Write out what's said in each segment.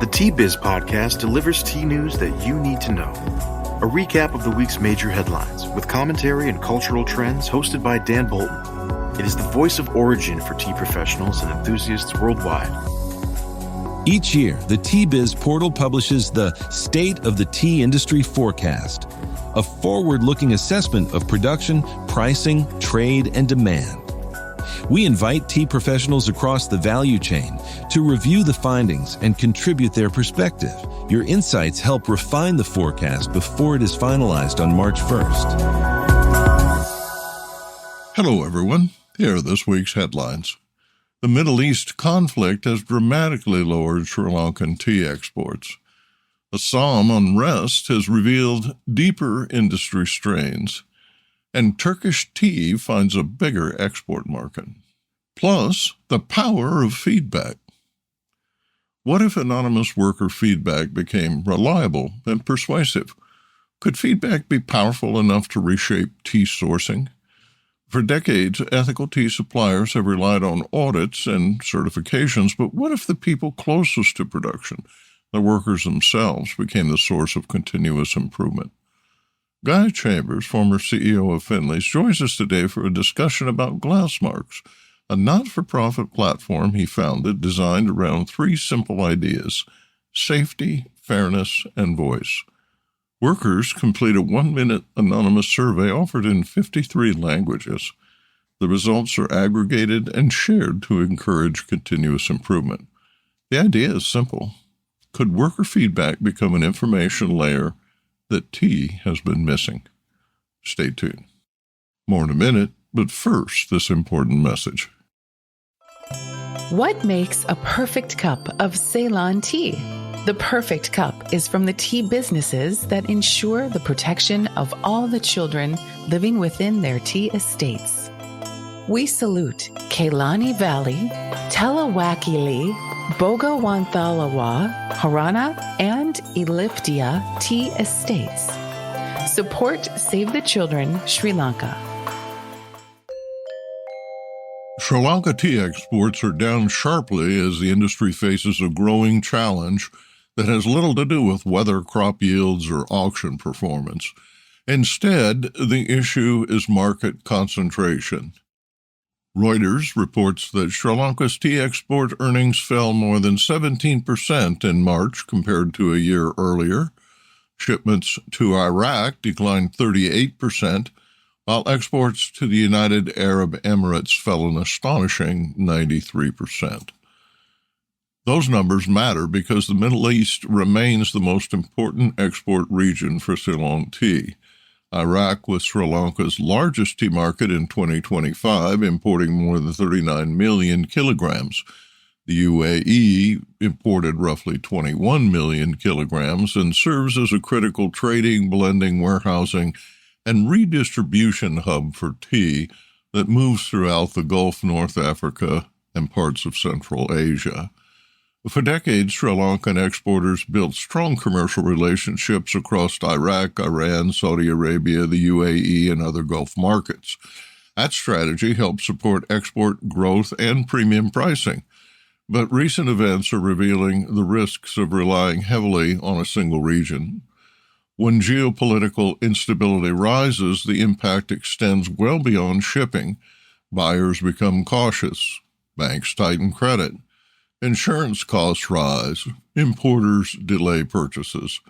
The Tea Biz podcast delivers tea news that you need to know. A recap of the week's major headlines with commentary and cultural trends hosted by Dan Bolton. It is the voice of origin for tea professionals and enthusiasts worldwide. Each year, the Tea Biz portal publishes the State of the Tea Industry Forecast, a forward-looking assessment of production, pricing, trade, and demand. We invite tea professionals across the value chain to review the findings and contribute their perspective. Your insights help refine the forecast before it is finalized on March 1st. Hello, everyone. Here are this week's headlines. The Middle East conflict has dramatically lowered Sri Lankan tea exports. Assam unrest has revealed deeper industry strains. And Turkish tea finds a bigger export market. Plus, the power of feedback. What if anonymous worker feedback became reliable and persuasive? Could feedback be powerful enough to reshape tea sourcing? For decades, ethical tea suppliers have relied on audits and certifications, but what if the people closest to production, the workers themselves, became the source of continuous improvement? Guy Chambers, former CEO of Finley's, joins us today for a discussion about Glassmarks, a not-for-profit platform he founded designed around three simple ideas: safety, fairness, and voice. Workers complete a 1-minute anonymous survey offered in 53 languages. The results are aggregated and shared to encourage continuous improvement. The idea is simple. Could worker feedback become an information layer that tea has been missing? Stay tuned. More in a minute, but first, this important message. What makes a perfect cup of Ceylon tea? The perfect cup is from the tea businesses that ensure the protection of all the children living within their tea estates. We salute Kailani Valley, Telawakili, Bogawanthalawa, Harana, and Elliptia tea estates. Support Save the Children, Sri Lanka. Sri Lanka tea exports are down sharply as the industry faces a growing challenge that has little to do with weather, crop yields, or auction performance. Instead, the issue is market concentration. Reuters reports that Sri Lanka's tea export earnings fell more than 17% in March compared to a year earlier. Shipments to Iraq declined 38%, while exports to the United Arab Emirates fell an astonishing 93%. Those numbers matter because the Middle East remains the most important export region for Ceylon tea. Iraq was Sri Lanka's largest tea market in 2025, importing more than 39 million kilograms. The UAE imported roughly 21 million kilograms and serves as a critical trading, blending, warehousing, and redistribution hub for tea that moves throughout the Gulf, North Africa, and parts of Central Asia. For decades, Sri Lankan exporters built strong commercial relationships across Iraq, Iran, Saudi Arabia, the UAE, and other Gulf markets. That strategy helped support export growth and premium pricing. But recent events are revealing the risks of relying heavily on a single region. When geopolitical instability rises, the impact extends well beyond shipping. Buyers become cautious. Banks tighten credit. Insurance costs rise. Importers delay purchases.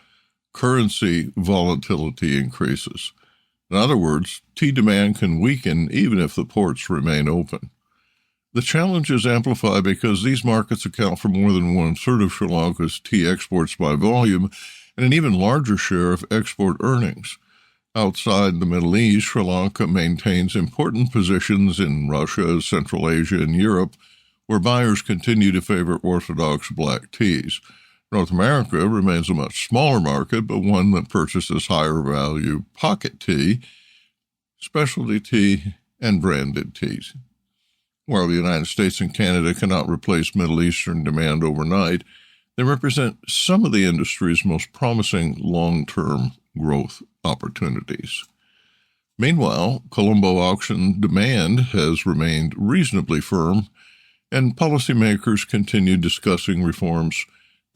Currency volatility increases. In other words, tea demand can weaken even if the ports remain open. The challenge is amplified because these markets account for more than one-third of Sri Lanka's tea exports by volume and an even larger share of export earnings. Outside the Middle East, Sri Lanka maintains important positions in Russia, Central Asia, and Europe, where buyers continue to favor orthodox black teas. North America remains a much smaller market, but one that purchases higher-value pocket tea, specialty tea, and branded teas. While the United States and Canada cannot replace Middle Eastern demand overnight, they represent some of the industry's most promising long-term growth opportunities. Meanwhile, Colombo auction demand has remained reasonably firm, and policymakers continue discussing reforms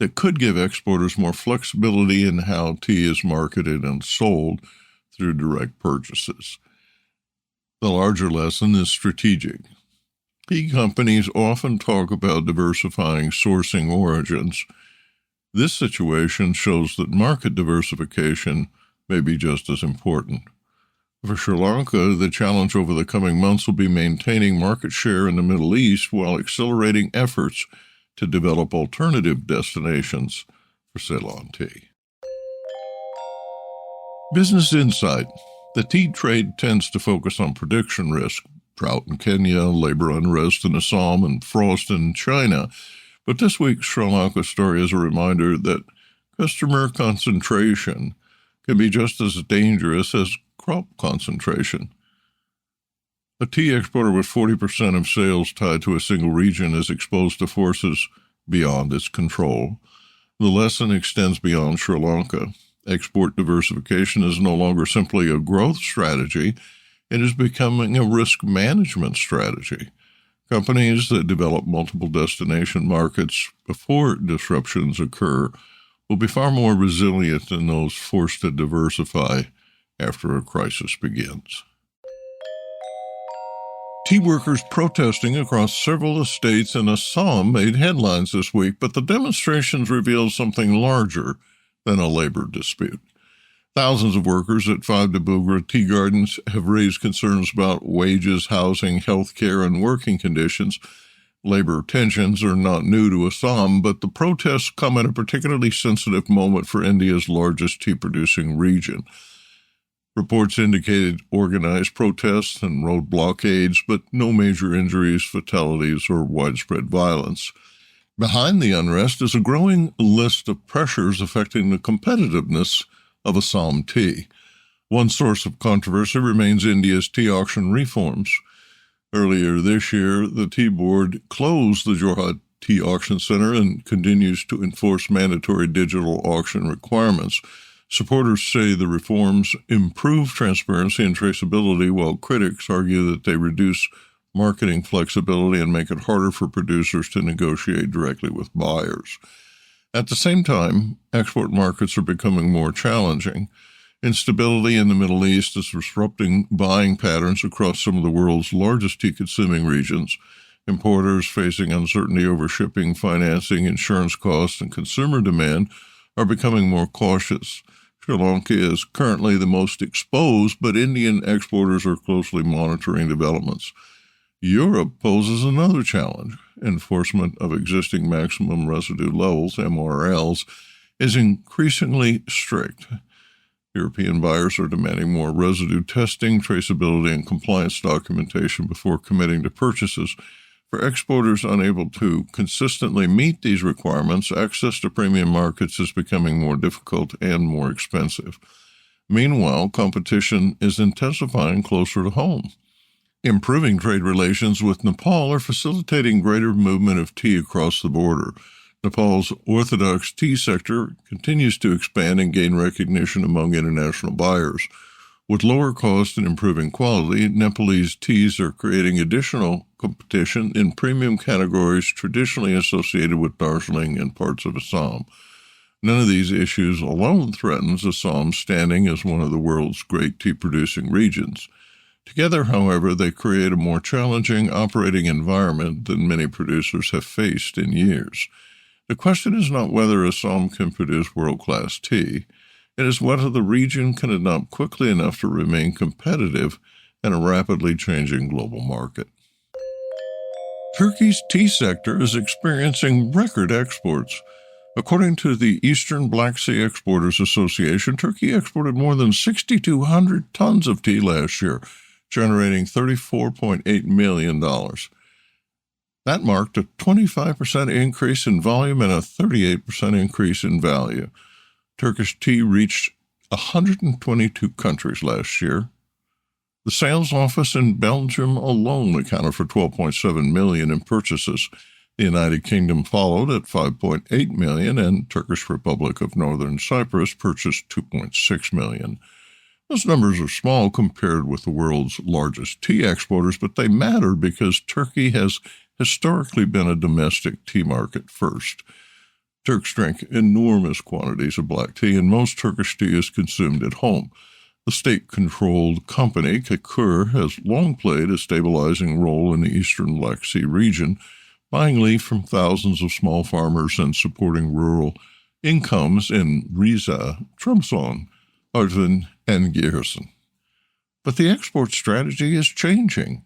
that could give exporters more flexibility in how tea is marketed and sold through direct purchases. The larger lesson is strategic. Tea companies often talk about diversifying sourcing origins. This situation shows that market diversification may be just as important. For Sri Lanka, the challenge over the coming months will be maintaining market share in the Middle East while accelerating efforts to develop alternative destinations for Ceylon tea. Business Insight. The tea trade tends to focus on prediction risk, drought in Kenya, labor unrest in Assam, and frost in China. But this week's Sri Lanka story is a reminder that customer concentration can be just as dangerous as crop concentration. A tea exporter with 40% of sales tied to a single region is exposed to forces beyond its control. The lesson extends beyond Sri Lanka. Export diversification is no longer simply a growth strategy, it is becoming a risk management strategy. Companies that develop multiple destination markets before disruptions occur will be far more resilient than those forced to diversify after a crisis begins. Tea workers protesting across several estates in Assam made headlines this week, but the demonstrations revealed something larger than a labor dispute. Thousands of workers at 5 Dibugra tea gardens have raised concerns about wages, housing, health care, and working conditions. Labor tensions are not new to Assam, but the protests come at a particularly sensitive moment for India's largest tea-producing region. Reports indicated organized protests and road blockades, but no major injuries, fatalities, or widespread violence. Behind the unrest is a growing list of pressures affecting the competitiveness of Assam tea. One source of controversy remains India's tea auction reforms. Earlier this year, the Tea Board closed the Jorhat Tea Auction Center and continues to enforce mandatory digital auction requirements. Supporters say the reforms improve transparency and traceability, while critics argue that they reduce marketing flexibility and make it harder for producers to negotiate directly with buyers. At the same time, export markets are becoming more challenging. Instability in the Middle East is disrupting buying patterns across some of the world's largest tea-consuming regions. Importers facing uncertainty over shipping, financing, insurance costs, and consumer demand are becoming more cautious. Sri Lanka is currently the most exposed, but Indian exporters are closely monitoring developments. Europe poses another challenge. Enforcement of existing maximum residue levels, MRLs, is increasingly strict. European buyers are demanding more residue testing, traceability, and compliance documentation before committing to purchases. For exporters unable to consistently meet these requirements, access to premium markets is becoming more difficult and more expensive. Meanwhile, competition is intensifying closer to home. Improving trade relations with Nepal are facilitating greater movement of tea across the border. Nepal's orthodox tea sector continues to expand and gain recognition among international buyers. With lower cost and improving quality, Nepalese teas are creating additional competition in premium categories traditionally associated with Darjeeling and parts of Assam. None of these issues alone threatens Assam's standing as one of the world's great tea-producing regions. Together, however, they create a more challenging operating environment than many producers have faced in years. The question is not whether Assam can produce world-class tea. It is whether the region can adapt quickly enough to remain competitive in a rapidly changing global market. Turkey's tea sector is experiencing record exports. According to the Eastern Black Sea Exporters Association, Turkey exported more than 6,200 tons of tea last year, generating $34.8 million. That marked a 25% increase in volume and a 38% increase in value. Turkish tea reached 122 countries last year. The sales office in Belgium alone accounted for $12.7 million in purchases. The United Kingdom followed at $5.8 million, and Turkish Republic of Northern Cyprus purchased $2.6 million. Those numbers are small compared with the world's largest tea exporters, but they matter because Turkey has historically been a domestic tea market first. Turks drink enormous quantities of black tea, and most Turkish tea is consumed at home. The state-controlled company, Kekur, has long played a stabilizing role in the eastern Black Sea region, buying leaf from thousands of small farmers and supporting rural incomes in Rize, Trabzon, Artvin, and Giresun. But the export strategy is changing.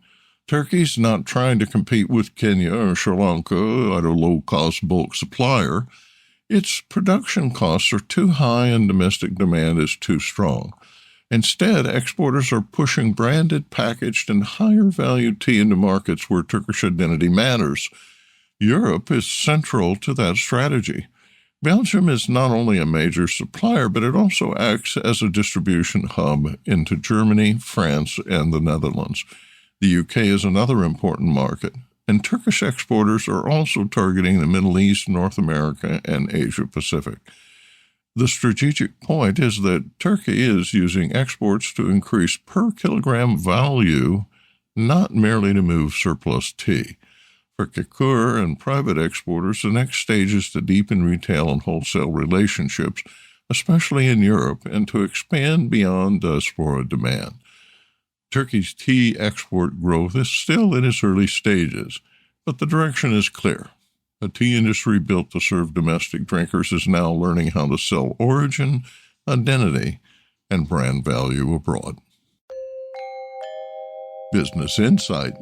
Turkey's not trying to compete with Kenya or Sri Lanka at a low-cost bulk supplier. Its production costs are too high and domestic demand is too strong. Instead, exporters are pushing branded, packaged, and higher-value tea into markets where Turkish identity matters. Europe is central to that strategy. Belgium is not only a major supplier, but it also acts as a distribution hub into Germany, France, and the Netherlands. The UK is another important market, and Turkish exporters are also targeting the Middle East, North America, and Asia Pacific. The strategic point is that Turkey is using exports to increase per kilogram value, not merely to move surplus tea. For Kekur and private exporters, the next stage is to deepen retail and wholesale relationships, especially in Europe, and to expand beyond diaspora demand. Turkey's tea export growth is still in its early stages, but the direction is clear. A tea industry built to serve domestic drinkers is now learning how to sell origin, identity, and brand value abroad. Business Insight.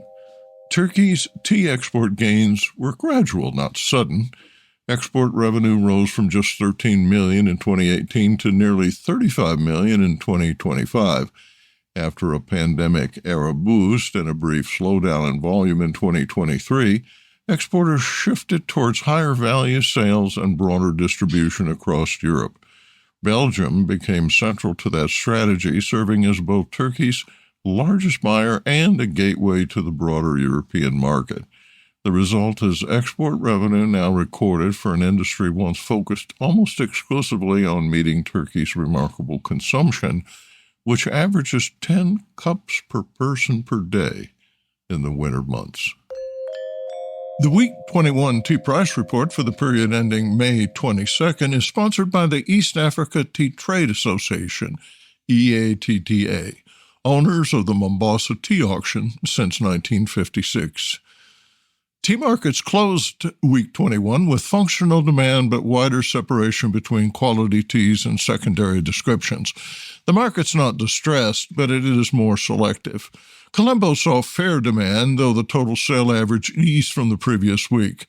Turkey's tea export gains were gradual, not sudden. Export revenue rose from just $13 million in 2018 to nearly $35 million in 2025. After a pandemic-era boost and a brief slowdown in volume in 2023, exporters shifted towards higher-value sales and broader distribution across Europe. Belgium became central to that strategy, serving as both Turkey's largest buyer and a gateway to the broader European market. The result is export revenue now recorded for an industry once focused almost exclusively on meeting Turkey's remarkable consumption, which averages 10 cups per person per day in the winter months. The Week 21 Tea Price Report for the period ending May 22nd is sponsored by the East Africa Tea Trade Association, EATTA, owners of the Mombasa Tea Auction since 1956. Tea markets closed Week 21 with functional demand but wider separation between quality teas and secondary descriptions. The market's not distressed, but it is more selective. Colombo saw fair demand, though the total sale average eased from the previous week.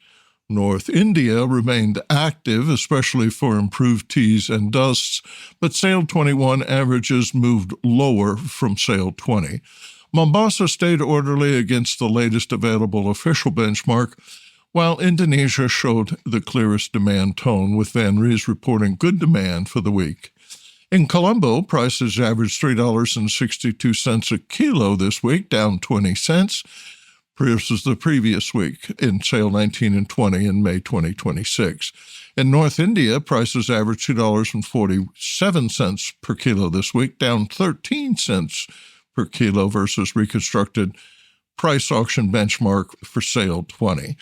North India remained active, especially for improved teas and dusts, but Sale 21 averages moved lower from Sale 20. Mombasa stayed orderly against the latest available official benchmark, while Indonesia showed the clearest demand tone, with Van Rees reporting good demand for the week. In Colombo, prices averaged $3.62 a kilo this week, down 20 cents, versus the previous week in Sale 19 and 20 in May 2026. In North India, prices averaged $2.47 per kilo this week, down 13 cents per kilo versus reconstructed price auction benchmark for Sale 20.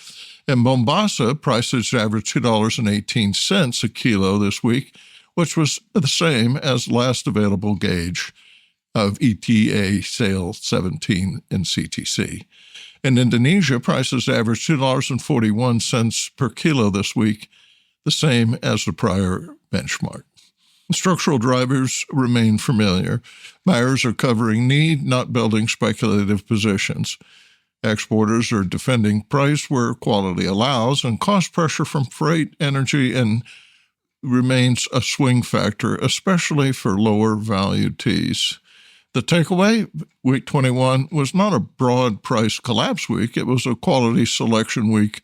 In Mombasa, prices averaged $2.18 a kilo this week, which was the same as last available gauge of ETA Sale 17 in CTC. In Indonesia, prices averaged $2.41 per kilo this week, the same as the prior benchmark. Structural drivers remain familiar. Buyers are covering need, not building speculative positions. Exporters are defending price where quality allows, and cost pressure from freight, energy, and remains a swing factor, especially for lower value teas. The takeaway, Week 21, was not a broad price collapse week. It was a quality selection week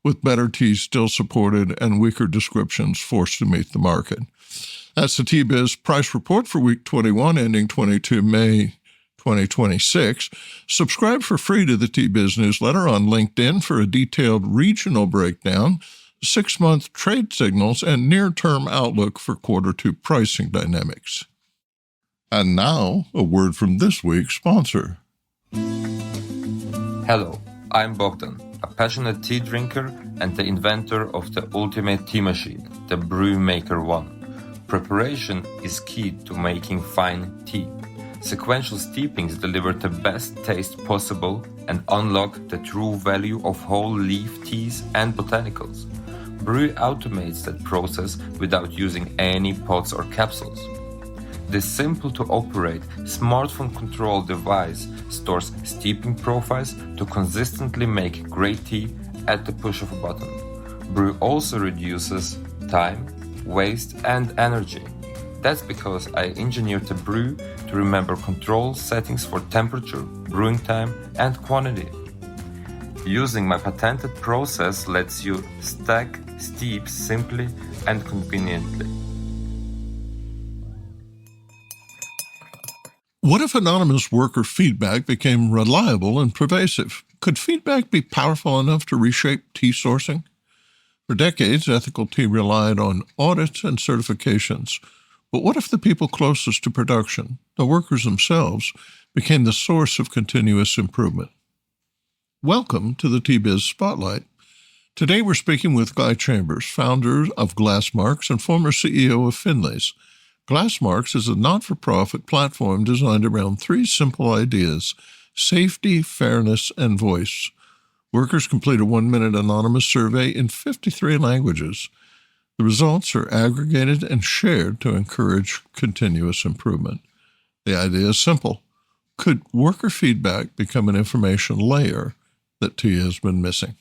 with better teas still supported and weaker descriptions forced to meet the market. That's the Tea Biz Price Report for Week 21, ending 22 May 2026. Subscribe for free to the Tea Biz newsletter on LinkedIn for a detailed regional breakdown, 6-month trade signals, and near-term outlook for Q2 pricing dynamics. And now, a word from this week's sponsor. Hello, I'm Bogdan, a passionate tea drinker and the inventor of the ultimate tea machine, the Brew Maker One. Preparation is key to making fine tea. Sequential steepings deliver the best taste possible and unlock the true value of whole leaf teas and botanicals. Brew automates that process without using any pots or capsules. This simple-to-operate, smartphone-controlled device stores steeping profiles to consistently make great tea at the push of a button. Brew also reduces time, waste, and energy. That's because I engineered the brew to remember control settings for temperature, brewing time, and quantity. Using my patented process lets you stack steeps simply and conveniently. What if anonymous worker feedback became reliable and pervasive? Could feedback be powerful enough to reshape tea sourcing? For decades, ethical tea relied on audits and certifications. But what if the people closest to production, the workers themselves, became the source of continuous improvement? Welcome to the Tea Biz Spotlight. Today we're speaking with Guy Chambers, founder of Glassmarks and former CEO of Finlay's. Glassmarks is a not-for-profit platform designed around three simple ideas: safety, fairness, and voice. Workers complete a 1-minute anonymous survey in 53 languages. The results are aggregated and shared to encourage continuous improvement. The idea is simple. Could worker feedback become an information layer that tea has been missing?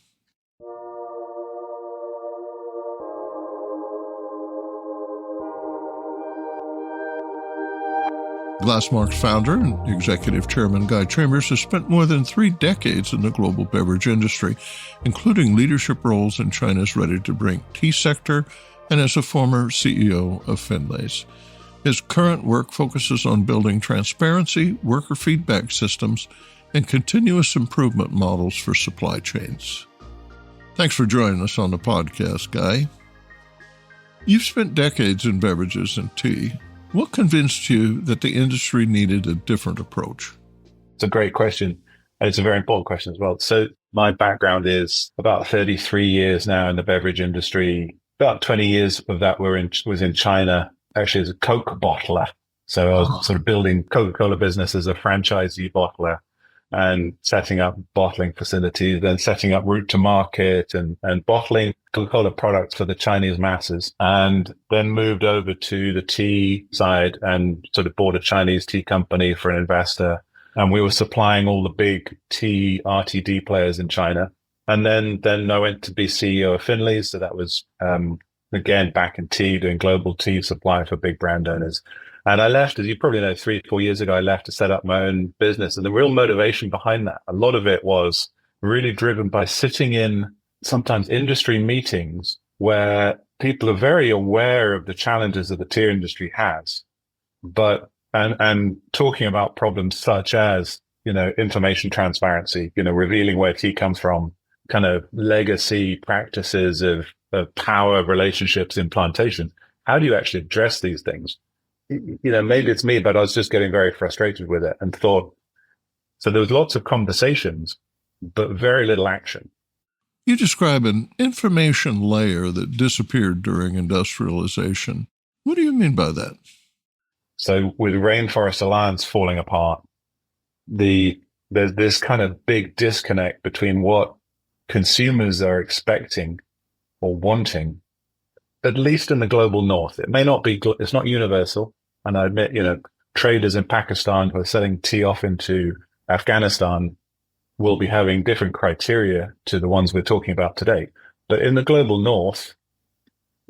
Glassmarks founder and executive chairman Guy Chambers has spent more than 3 decades in the global beverage industry, including leadership roles in China's ready-to-drink tea sector and as a former CEO of Finlay's. His current work focuses on building transparency, worker feedback systems, and continuous improvement models for supply chains. Thanks for joining us on the podcast, Guy. You've spent decades in beverages and tea. What convinced you that the industry needed a different approach? It's a great question. And it's a very important question as well. So my background is about 33 years now in the beverage industry. About 20 years of that was in China, actually as a Coke bottler. So I was sort of building Coca-Cola business as a franchisee bottler and setting up bottling facilities, then setting up route to market and bottling Coca-Cola products for the Chinese masses, and then moved over to the tea side and sort of bought a Chinese tea company for an investor. And we were supplying all the big tea RTD players in China. And then I went to be CEO of Finlay's. So that was, again, back in tea, doing global tea supply for big brand owners. And I left, as you probably know, 3-4 years ago, I left to set up my own business. And the real motivation behind that, a lot of it was really driven by sitting in sometimes industry meetings where people are very aware of the challenges that the tea industry has, but, and talking about problems such as, information transparency, revealing where tea comes from, kind of legacy practices of power relationships in plantations. How do you actually address these things? Maybe it's me, but I was just getting very frustrated with it and thought, so there was lots of conversations, but very little action. You describe an information layer that disappeared during industrialization. What do you mean by that? So with Rainforest Alliance falling apart, there's this kind of big disconnect between what consumers are expecting or wanting, at least in the global north. It may not be, it's not universal. And I admit, traders in Pakistan who are selling tea off into Afghanistan will be having different criteria to the ones we're talking about today. But in the global north,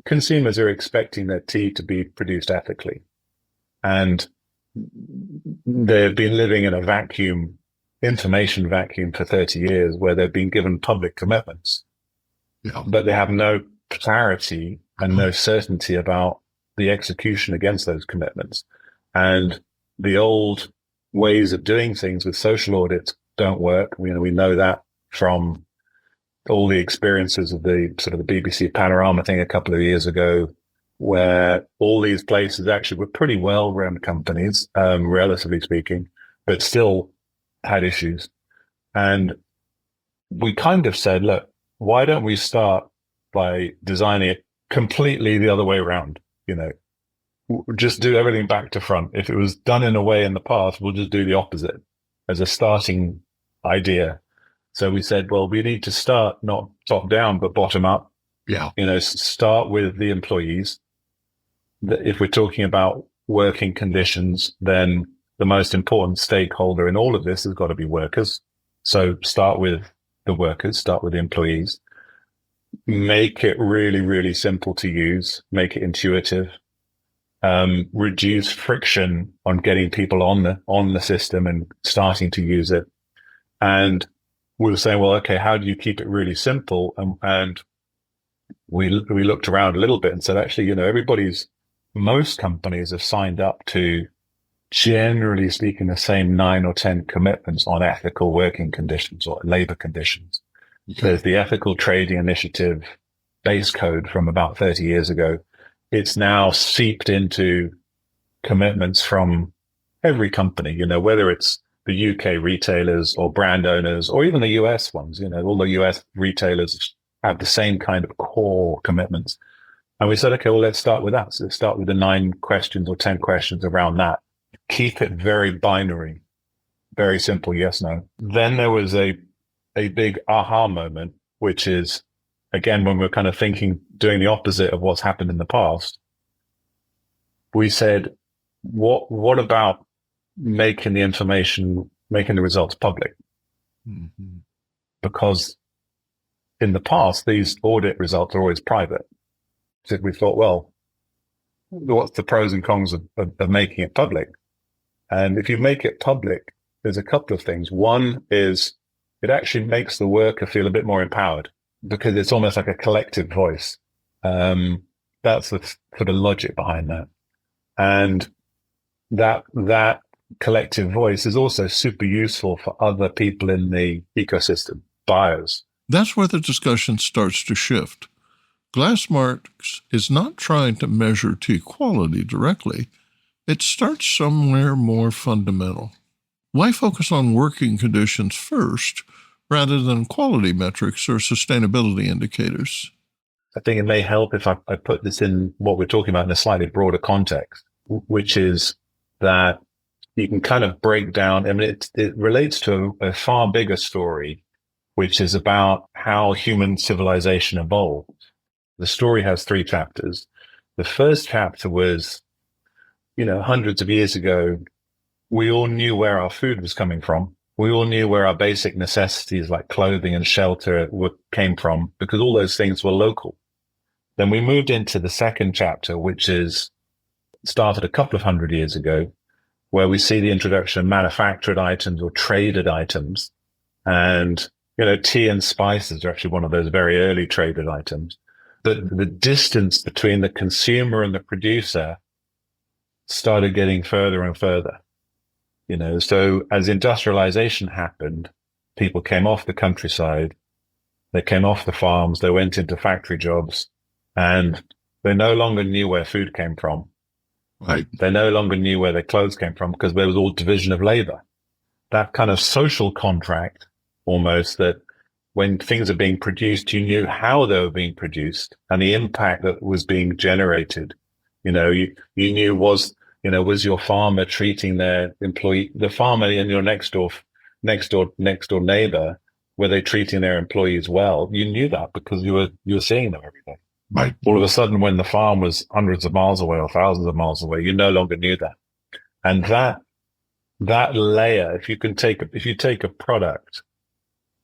consumers are expecting their tea to be produced ethically. And they've been living in a vacuum, information vacuum for 30 years where they've been given public commitments, but they have no clarity and no certainty about the execution against those commitments. And the old ways of doing things with social audits don't work. We know that from all the experiences of the sort of the BBC Panorama thing a couple of years ago, where all these places actually were pretty well-run companies, relatively speaking, but still had issues. And we kind of said, look, why don't we start by designing it completely the other way around? Just do everything back to front. If it was done in a way in the past, we'll just do the opposite as a starting idea. So we said, well, we need to start not top down, but bottom up. Yeah. Start with the employees. If we're talking about working conditions, then the most important stakeholder in all of this has got to be workers. So start with the workers, start with the employees. Make it really, really simple to use. Make it intuitive. Reduce friction on getting people on the system and starting to use it. And we were saying, well, okay, how do you keep it really simple? And we looked around a little bit and said, actually, most companies have signed up to, generally speaking, the same 9 or 10 commitments on ethical working conditions or labor conditions. Okay. There's the Ethical Trading Initiative base code from about 30 years ago. It's now seeped into commitments from every company, whether it's the UK retailers or brand owners or even the US ones. All the US retailers have the same kind of core commitments. And we said, okay, well, let's start with that. So let's start with the 9 questions or 10 questions around that. Keep it very binary, very simple, yes, no. Then there was a big aha moment, which is, again, when we're kind of doing the opposite of what's happened in the past, we said, what about making the results public? Mm-hmm. Because in the past, these audit results are always private. So we thought, well, what's the pros and cons of making it public? And if you make it public, there's a couple of things. One is it actually makes the worker feel a bit more empowered because it's almost like a collective voice. That's the sort of logic behind that. And that collective voice is also super useful for other people in the ecosystem, buyers. That's where the discussion starts to shift. Glassmarks is not trying to measure tea quality directly. It starts somewhere more fundamental. Why focus on working conditions first rather than quality metrics or sustainability indicators? I think it may help if I put this in what we're talking about in a slightly broader context, which is that you can kind of break down, it relates to a far bigger story, which is about how human civilization evolved. The story has 3 chapters. The first chapter was, hundreds of years ago, we all knew where our food was coming from. We all knew where our basic necessities like clothing and shelter came from because all those things were local. Then we moved into the second chapter, which started a couple of 100 years ago, where we see the introduction of manufactured items or traded items. And, tea and spices are actually one of those very early traded items. The distance between the consumer and the producer started getting further and further. So as industrialization happened, people came off the countryside, they came off the farms, they went into factory jobs, and they no longer knew where food came from. Right. They no longer knew where their clothes came from because there was all division of labor. That kind of social contract, almost, that when things are being produced, you knew how they were being produced and the impact that was being generated. You knew was your farmer treating their employee, the farmer in your next door neighbor, were they treating their employees well? You knew that because you were seeing them every day. Right. All of a sudden, when the farm was hundreds of miles away or thousands of miles away, you no longer knew that. And that layer, if you take a product,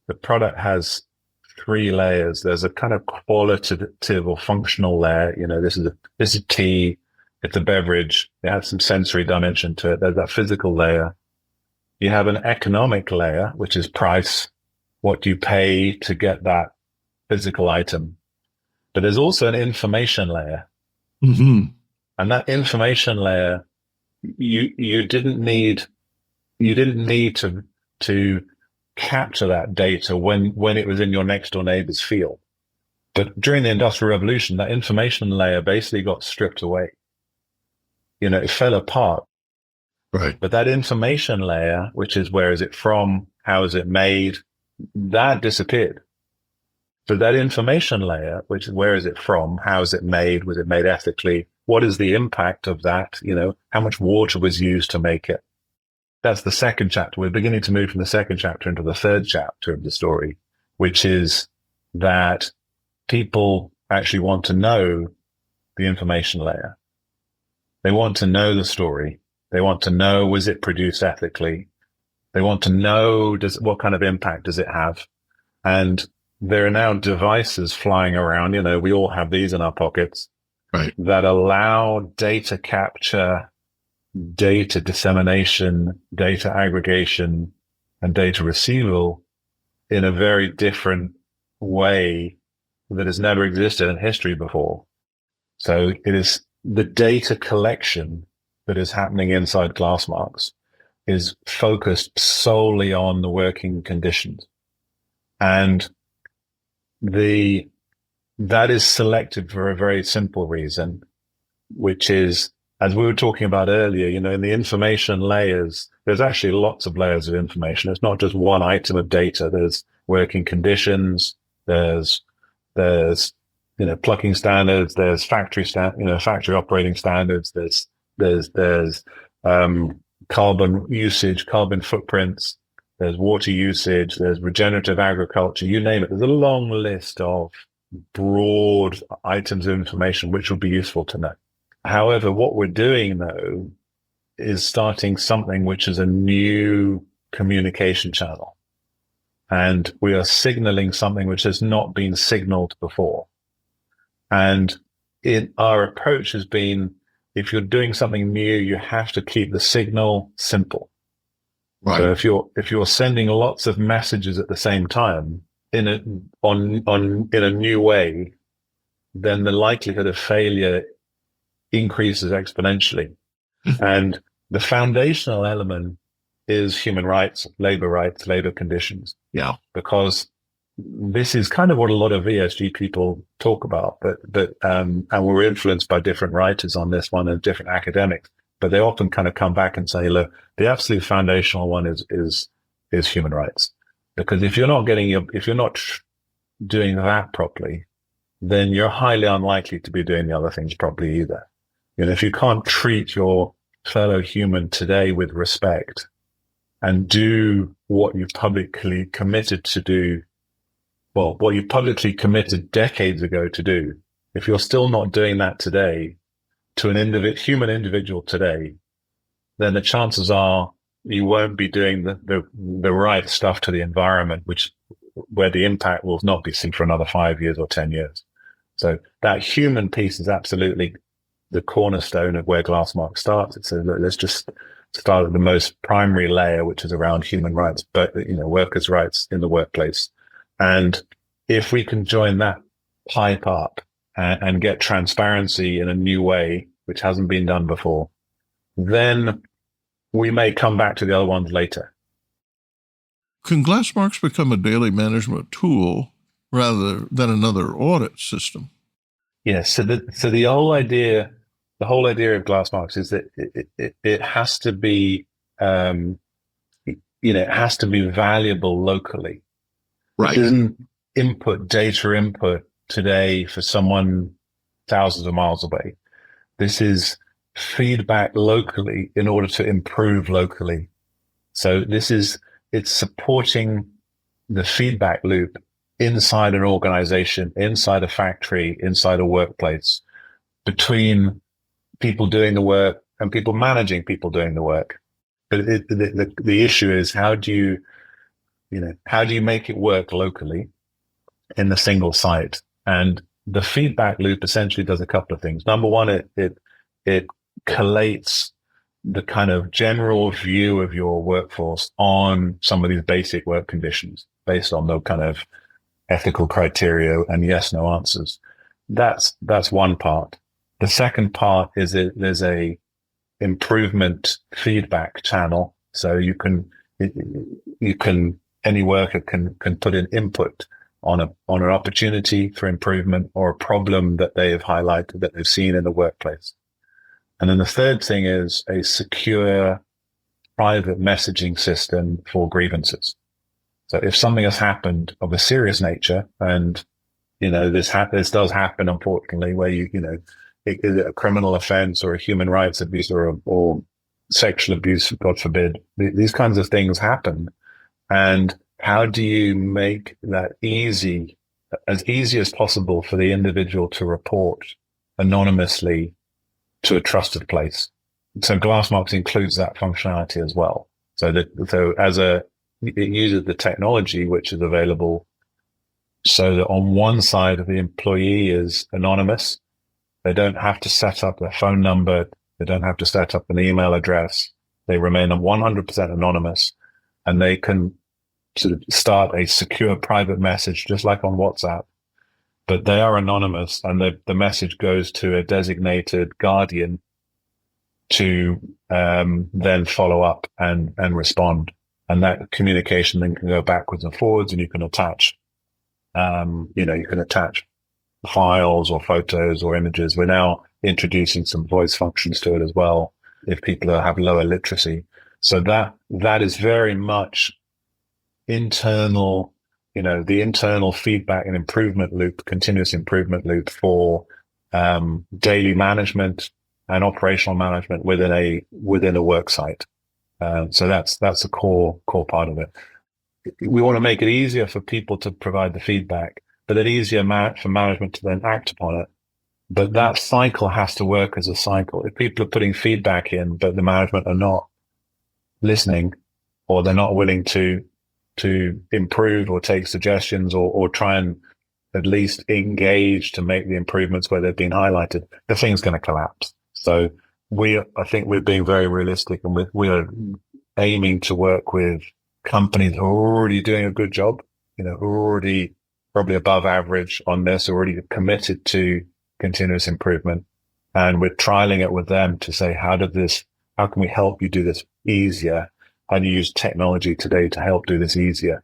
the product has 3 layers. There's a kind of qualitative or functional layer. This is tea. It's a beverage. It has some sensory dimension to it. There's that physical layer. You have an economic layer, which is price, what you pay to get that physical item. But there's also an information layer. Mm-hmm. And that information layer, you didn't need to capture that data when it was in your next door neighbor's field. But during the Industrial Revolution, that information layer basically got stripped away. It fell apart. Right. But that information layer, which is where is it from? How is it made? that disappeared. So that information layer, which is where is it from? How is it made? Was it made ethically? What is the impact of that? How much water was used to make it? That's the second chapter. We're beginning to move from the second chapter into the third chapter of the story, which is that people actually want to know the information layer. They want to know the story. They want to know, was it produced ethically? They want to know, what kind of impact does it have? And there are now devices flying around. We all have these in our pockets, right, that allow data capture, data dissemination, data aggregation, and data retrieval in a very different way that has never existed in history before. So it is the data collection that is happening inside Glassmarks is focused solely on the working conditions. And that is selected for a very simple reason, which is, as we were talking about earlier, in the information layers, there's actually lots of layers of information. It's not just one item of data. There's working conditions. There's plucking standards. There's factory operating standards. There's carbon usage, carbon footprints. There's water usage. There's regenerative agriculture. You name it. There's a long list of broad items of information which would be useful to know. However, what we're doing, though, is starting something which is a new communication channel. And we are signaling something which has not been signaled before. And our approach has been, if you're doing something new, you have to keep the signal simple. right. So if you're sending lots of messages at the same time in a new way, then the likelihood of failure increases exponentially. And the foundational element is human rights, labor conditions. Yeah. Because this is kind of what a lot of ESG people talk about, and we're influenced by different writers on this one and different academics, but they often kind of come back and say, look, the absolute foundational one is human rights. Because if you're not doing that properly, then you're highly unlikely to be doing the other things properly either. If you can't treat your fellow human today with respect and do what you've publicly committed to do, what you publicly committed decades ago to do, if you're still not doing that today to an human individual today, then the chances are you won't be doing the right stuff to the environment, where the impact will not be seen for another 5 years or 10 years. So that human piece is absolutely the cornerstone of where Glassmarks starts. It says, look, let's just start at the most primary layer, which is around human rights, but workers' rights in the workplace. And if we can join that pipe up and get transparency in a new way, which hasn't been done before, then we may come back to the other ones later. Can Glassmarks become a daily management tool rather than another audit system? Yes. So the whole idea of Glassmarks is that it has to be, it has to be valuable locally. Right. It isn't data input today for someone thousands of miles away. This is feedback locally in order to improve locally. So it's supporting the feedback loop inside an organization, inside a factory, inside a workplace, between people doing the work and people managing people doing the work. But the issue is, how do you make it work locally in the single site? And the feedback loop essentially does a couple of things. Number one, it collates the kind of general view of your workforce on some of these basic work conditions based on the kind of ethical criteria and yes, no answers. That's one part. The second part is there's a improvement feedback channel. So any worker can put in input on an opportunity for improvement or a problem that they have highlighted that they've seen in the workplace. And then the third thing is a secure private messaging system for grievances. So if something has happened of a serious nature, and this does happen, unfortunately, where is it a criminal offense or a human rights abuse or sexual abuse, God forbid, these kinds of things happen. And how do you make that as easy as possible for the individual to report anonymously to a trusted place? So Glassmarks includes that functionality as well. It uses the technology which is available so that on one side of the employee is anonymous. They don't have to set up their phone number. They don't have to set up an email address. They remain 100% anonymous, and they can sort of start a secure private message just like on WhatsApp, but they are anonymous, and the message goes to a designated guardian to then follow up and respond. And that communication then can go backwards and forwards, and you can attach, files or photos or images. We're now introducing some voice functions to it as well, if people have lower literacy. So that is very much internal, the internal feedback and improvement loop, continuous improvement loop for daily management and operational management within a work site. So that's a core part of it. We want to make it easier for people to provide the feedback, but it easier for management to then act upon it. But that cycle has to work as a cycle. If people are putting feedback in, but the management are not listening, or they're not willing to improve or take suggestions or try and at least engage to make the improvements where they've been highlighted, the thing's going to collapse. So I think we're being very realistic, and we are aiming to work with companies who are already doing a good job, who are already probably above average on this, already committed to continuous improvement. And we're trialing it with them to say, how can we help you do this easier? How do you use technology today to help do this easier?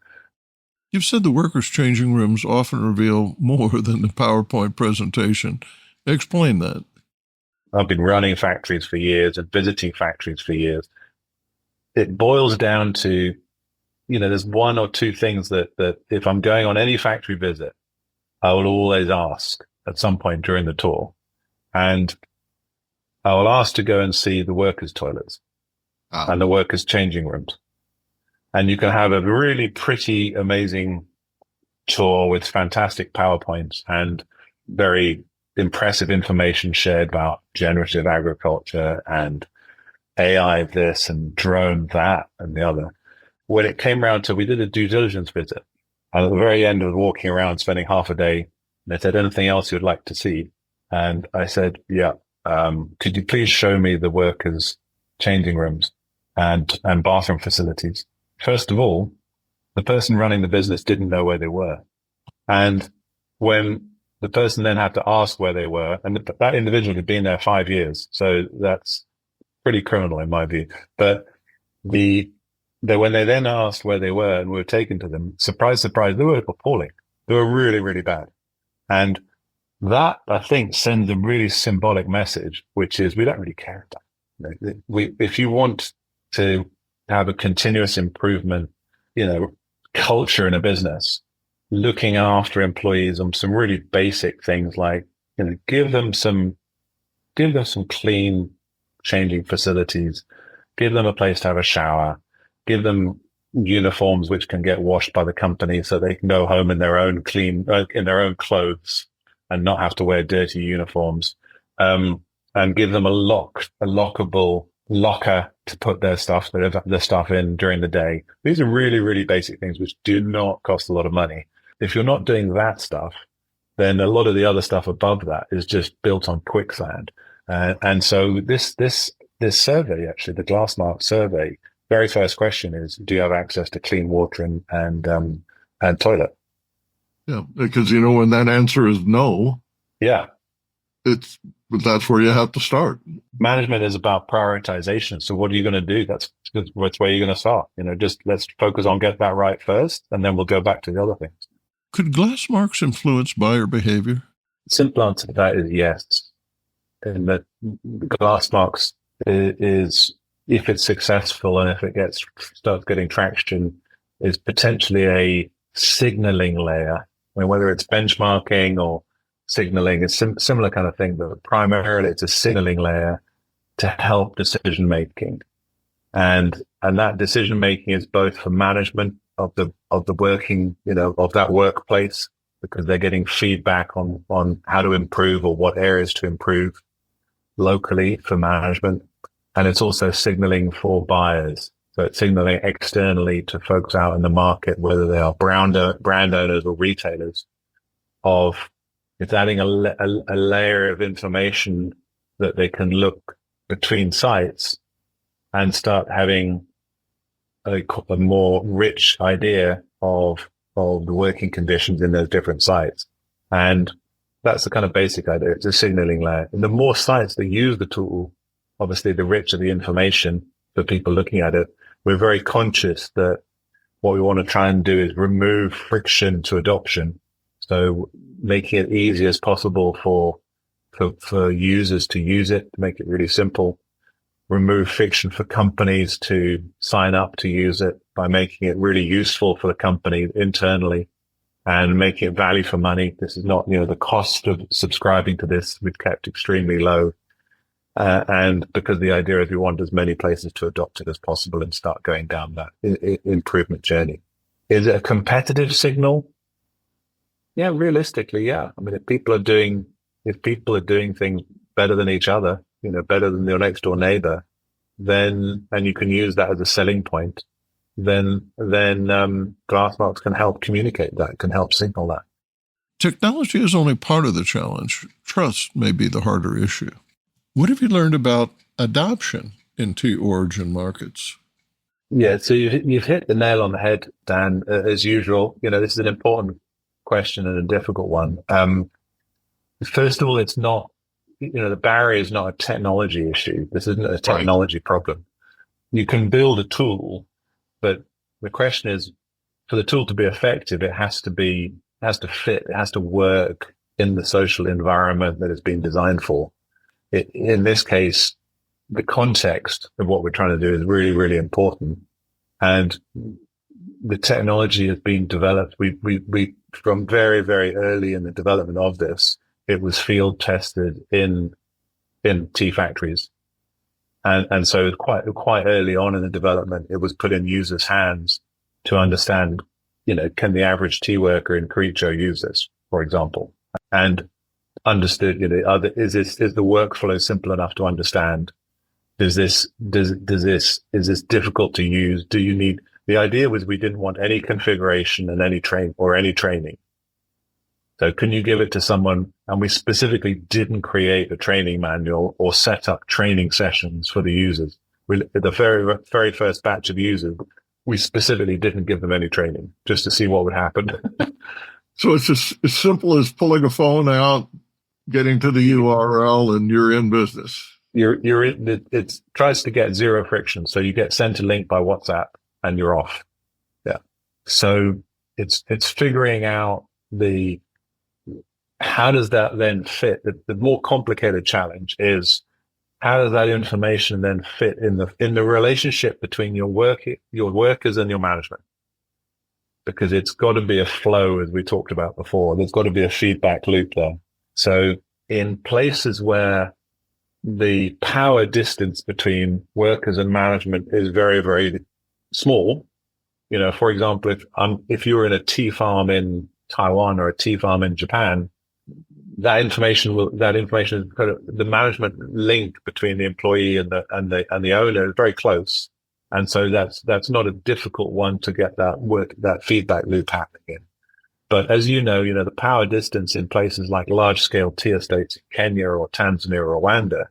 You've said the workers' changing rooms often reveal more than the PowerPoint presentation. Explain that. I've been running factories for years and visiting factories for years. It boils down to, there's one or two things that if I'm going on any factory visit, I will always ask at some point during the tour. And I will ask to go and see the workers' toilets and the workers' changing rooms. And you can have a really pretty, amazing tour with fantastic PowerPoints and very impressive information shared about generative agriculture and AI this and drone that and the other. When it came around to, we did a due diligence visit, and at the very end of walking around, spending half a day, they said, anything else you'd like to see? And I said, yeah, could you please show me the workers' changing rooms and bathroom facilities? First of all, the person running the business didn't know where they were. And when the person then had to ask where they were, and that individual had been there 5 years. So that's pretty criminal in my view. But when they then asked where they were and we were taken to them, surprise, surprise, they were appalling. They were really, really bad. And that, I think, sends a really symbolic message, which is we don't really care about that. If you want to have a continuous improvement, culture in a business, looking after employees on some really basic things like, give them some clean changing facilities, give them a place to have a shower, give them uniforms which can get washed by the company so they can go home in their own in their own clothes and not have to wear dirty uniforms, and give them a lockable locker to put their stuff in during the day. These are really, really basic things which do not cost a lot of money. If you're not doing that stuff, then a lot of the other stuff above that is just built on quicksand. And so this survey, actually, the Glassmarks survey, very first question is, do you have access to clean water and toilet? Yeah, because, when that answer is no, yeah, that's where you have to start. Management is about prioritization. So what are you going to do? That's where you're going to start. Just let's focus on get that right first, and then we'll go back to the other things. Could Glassmarks influence buyer behavior? Simple answer to that is yes. And that Glassmarks is, if it's successful and if it starts getting traction, is potentially a signaling layer. I mean, whether it's benchmarking or signaling, it's similar kind of thing, but primarily it's a signaling layer to help decision making. And that decision making is both for management of the working, of that workplace, because they're getting feedback on how to improve or what areas to improve locally for management. And it's also signaling for buyers. So it's signaling externally to folks out in the market, whether they are brand owners or retailers, it's adding a layer of information that they can look between sites and start having a more rich idea of the working conditions in those different sites. And that's the kind of basic idea. It's a signaling layer. And the more sites that use the tool, obviously the richer the information for people looking at it. We're very conscious that what we want to try and do is remove friction to adoption. So making it easy as possible for users to use it, to make it really simple. Remove friction for companies to sign up to use it by making it really useful for the company internally and making it value for money. This is not, the cost of subscribing to this we've kept extremely low. And because the idea is we want as many places to adopt it as possible and start going down that improvement journey. Is it a competitive signal? Yeah, realistically, yeah. I mean, if people are doing things better than each other, better than your next door neighbor, and you can use that as a selling point, then Glassmarks can help communicate that, can help signal that. Technology is only part of the challenge. Trust may be the harder issue. What have you learned about adoption in tea origin markets? Yeah, so you've hit the nail on the head, Dan. As usual, this is an important question and a difficult one. First of all, it's not, the barrier is not a technology issue. This isn't a technology problem. You can build a tool, but the question is, for the tool to be effective, it has to fit, it has to work in the social environment that it's been designed for. In this case, the context of what we're trying to do is really, really important. And the technology has been developed. We from very, very early in the development of this, it was field tested in tea factories. And so quite early on in the development, it was put in users' hands to understand, can the average tea worker in Kericho use this, for example? And understood, is the workflow simple enough to understand? Is this difficult to use? Do you need, the idea was we didn't want any configuration and any training. So can you give it to someone? And we specifically didn't create a training manual or set up training sessions for the users. The very, very first batch of users, we specifically didn't give them any training just to see what would happen. So it's just as simple as pulling a phone out, getting to the URL, and you're in business. It tries to get zero friction. So you get sent a link by WhatsApp and you're off. Yeah. So it's figuring out how does that then fit? The more complicated challenge is, how does that information then fit in the relationship between your workers and your management? Because it's got to be a flow, as we talked about before. There's got to be a feedback loop there. So in places where the power distance between workers and management is very, very small, for example, if you're in a tea farm in Taiwan or a tea farm in Japan, that information is kind of, the management link between the employee and the owner is very close. And so that's not a difficult one to get that feedback loop happening in. But as you know, the power distance in places like large scale tea estates in Kenya or Tanzania or Rwanda,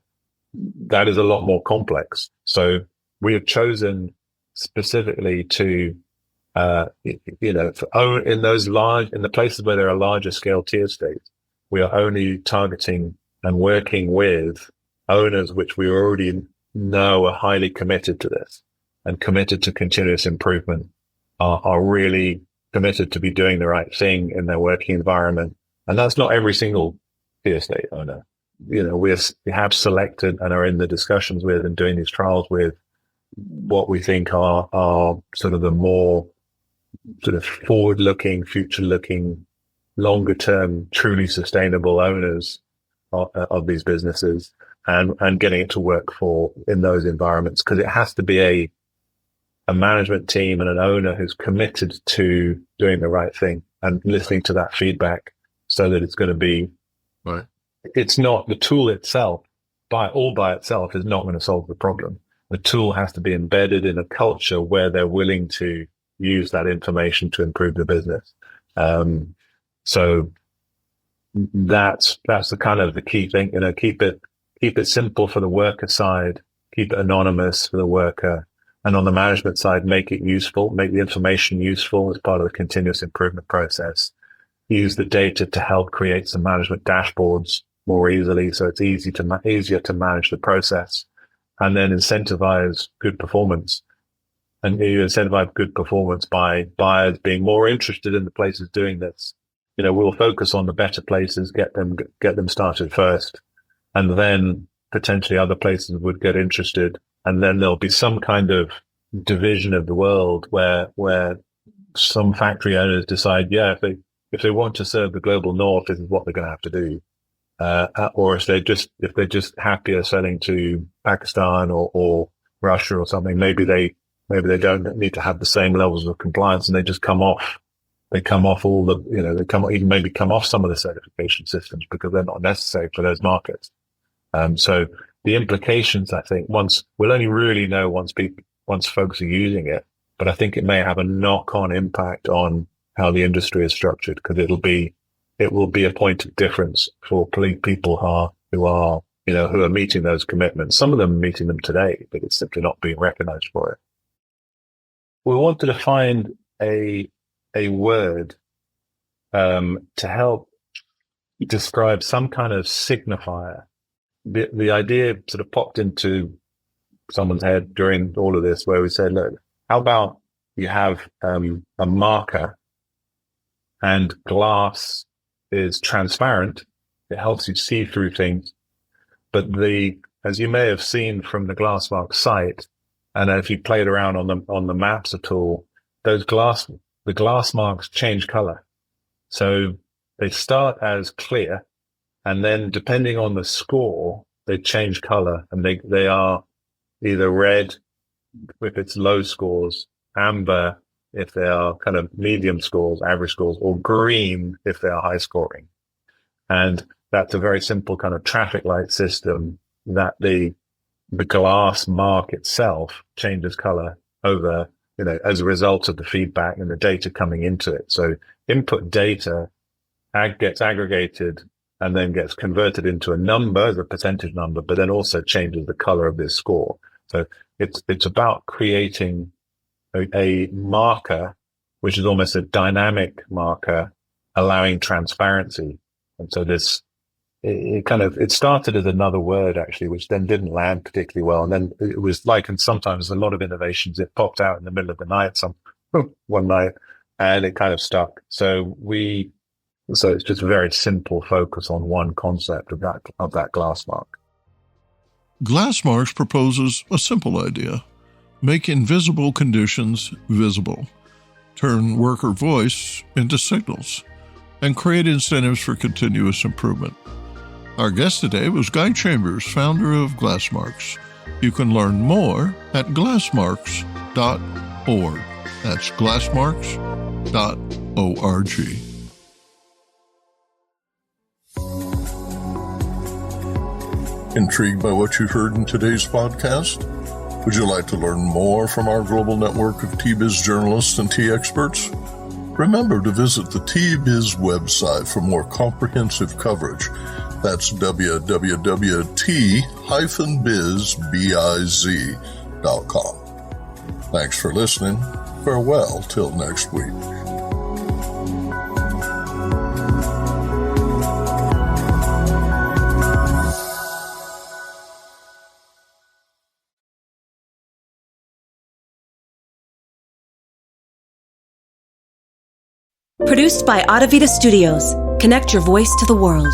that is a lot more complex. So we have chosen specifically to, in the places where there are larger scale tea estates, we are only targeting and working with owners which we already know are highly committed to this and committed to continuous improvement, are really committed to be doing the right thing in their working environment. And that's not every single tea estate owner. We have selected and are in the discussions with and doing these trials with what we think are sort of the more sort of forward-looking, future-looking, longer-term, truly sustainable owners of these businesses, and getting it to work in those environments, because it has to be a management team and an owner who's committed to doing the right thing and listening to that feedback, so that it's going to be Right. It's not the tool itself by itself is not going to solve the problem. The tool has to be embedded in a culture where they're willing to use that information to improve the business. So that's the kind of the key thing, keep it simple for the worker side, keep it anonymous for the worker. And on the management side, make it useful, make the information useful as part of the continuous improvement process. Use the data to help create some management dashboards more easily, so it's easier to manage the process. And then incentivize good performance. And you incentivize good performance by buyers being more interested in the places doing this. We'll focus on the better places, get them started first, and then potentially other places would get interested. And then there'll be some kind of division of the world where some factory owners decide, if they want to serve the global north, this is what they're going to have to do. Or if they're just happier selling to Pakistan or Russia or something, maybe they don't need to have the same levels of compliance, and they just come off. They come off all the, they come off some of the certification systems because they're not necessary for those markets. So the implications, I think, we'll only really know once folks are using it, but I think it may have a knock-on impact on how the industry is structured, because it will be a point of difference for people who are meeting those commitments. Some of them are meeting them today, but it's simply not being recognized for it. We wanted to find a word to help describe some kind of signifier. The idea sort of popped into someone's head during all of this, where we said, look, how about you have a marker, and glass is transparent. It helps you see through things. But as you may have seen from the Glassmarks site, and if you played around on the maps at all, the glass marks change color. So they start as clear, and then depending on the score, they change color, and they are either red if it's low scores, amber if they are kind of medium scores, average scores, or green if they are high scoring. And that's a very simple kind of traffic light system that the glass mark itself changes color over, as a result of the feedback and the data coming into it. So input data gets aggregated and then gets converted into a number, as a percentage number, but then also changes the color of this score. So it's about creating a marker, which is almost a dynamic marker, allowing transparency. And so it started as another word, actually, which then didn't land particularly well. And then it was and sometimes a lot of innovations, it popped out in the middle of the night, one night, and it kind of stuck. So it's just a very simple focus on one concept of that glass mark. Glassmarks proposes a simple idea: make invisible conditions visible, turn worker voice into signals, and create incentives for continuous improvement. Our guest today was Guy Chambers, founder of Glassmarks. You can learn more at glassmarks.org. That's glassmarks.org. Intrigued by what you heard in today's podcast? Would you like to learn more from our global network of T-Biz journalists and tea experts? Remember to visit the T-Biz website for more comprehensive coverage. That's www.t-biz.com. Thanks for listening. Farewell till next week. Produced by Adavita Studios. Connect your voice to the world.